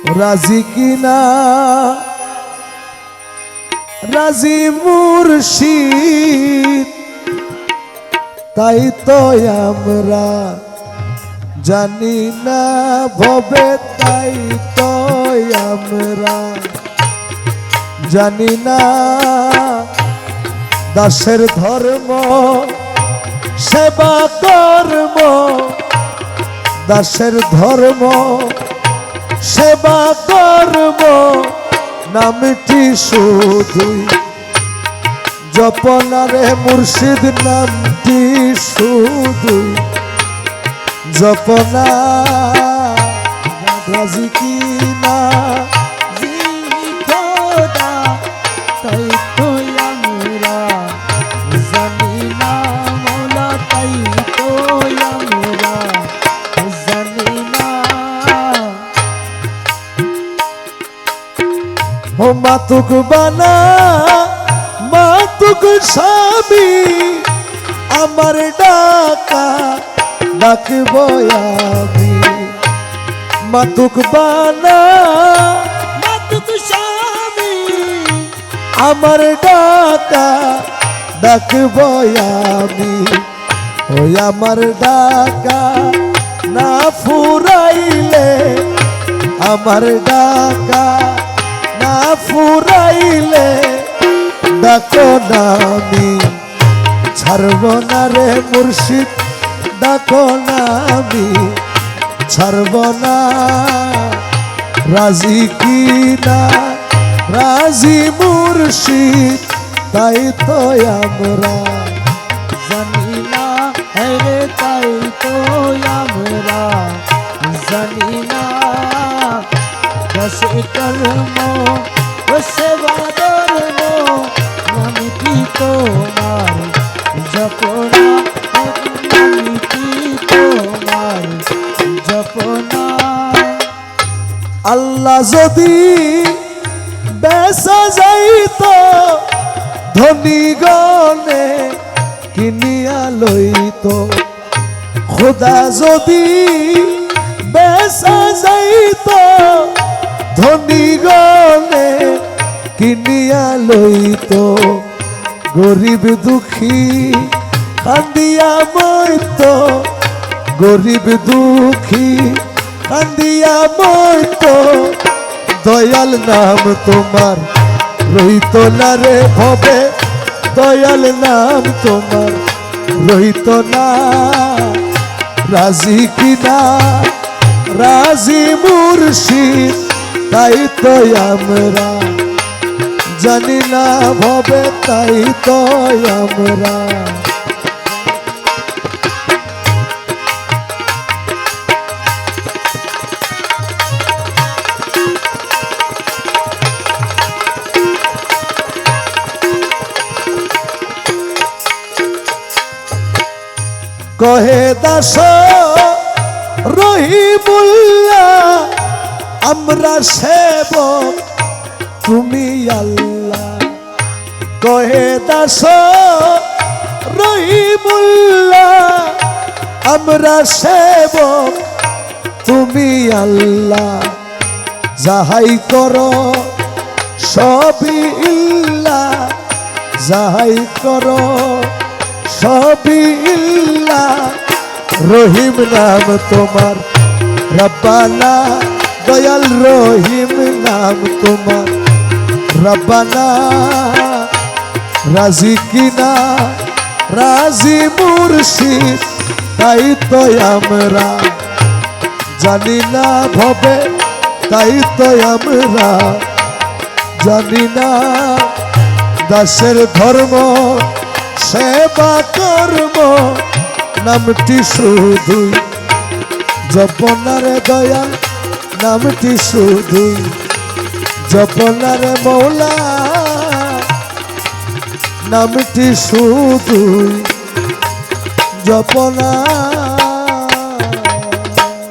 রাজি কিনা রাজি মুর্শিদ তাই তো আমরা জানি না ভবে তাই তো আমরা জানি না দাসের ধর্ম সেবা কর্ম দাসের ধর্ম সেবা কর্ম নামটি শুধুই জপনারে মুর্শিদ নামটি শুধুই জপনা রাজি কিনা খোদা তাই তো আমরা জানি না মৌলা তাই তো আমরা জানি না। ও মাতুক বানা মাতুক স্বামী আমার ডাকা ডাকব আমি মাতুক বানা মাতুক স্বামী আমার ডাকা ডাকব আমি ওই আমার ডাকা না ফুরাইলে আমার ডাকা না ফুরাইলে ডাকো না আমি ছাড়ব না রে মুর্শিদ ডাকো না আমি ছাড়ব না রাজি কিনা রাজি মুর্শিদ তাই তো আমরা জানি না রে তাই তো আমরা জানি না দশে কর্ম ও সেবা ধর্ম নামটি তোমার জপনা নামটি তোমার জপনা। আল্লাহ যদি বেচা যাইত ধনী গনে কিনিয়া লইত খোদা যদি বেচা যাইত ধনী গনে কিনিয়া লইত গরিব দুঃখী কান্দিয়া মইত গরিব দুঃখী কান্দিয়া মইত দয়াল নাম তোমার রহিত না রে ভবে দয়াল নাম তোমার রহিত না রাজি কিনা রাজি মুর্শিদ তাই তো আমরা জানি না ভবে তাই তো আমরা কহে দাস রহিমুল্লাহ আমরা সেবক তুমি আল্লাহ কহে দাস রহিমুল্লাহ আমরা সেবক তুমি আল্লাহ যাহাই করো সবই ইল্লাহ যাহাই করো সবই ইল্লাহ রহিম নাম তোমার রব্বানা দয়াল রহিম নাম তোমার রব্বানা রাজি কিনা রাজি মুর্শিদ তাই তো আমরা জানি না ভবে তাই তো আমরা জানি না দাসের ধর্ম সেবা কর্ম নামটি শুধুই জপনারে দয়াল নামটি শুধুই জপনারে মৌলা নামটি শুধুই জপনা।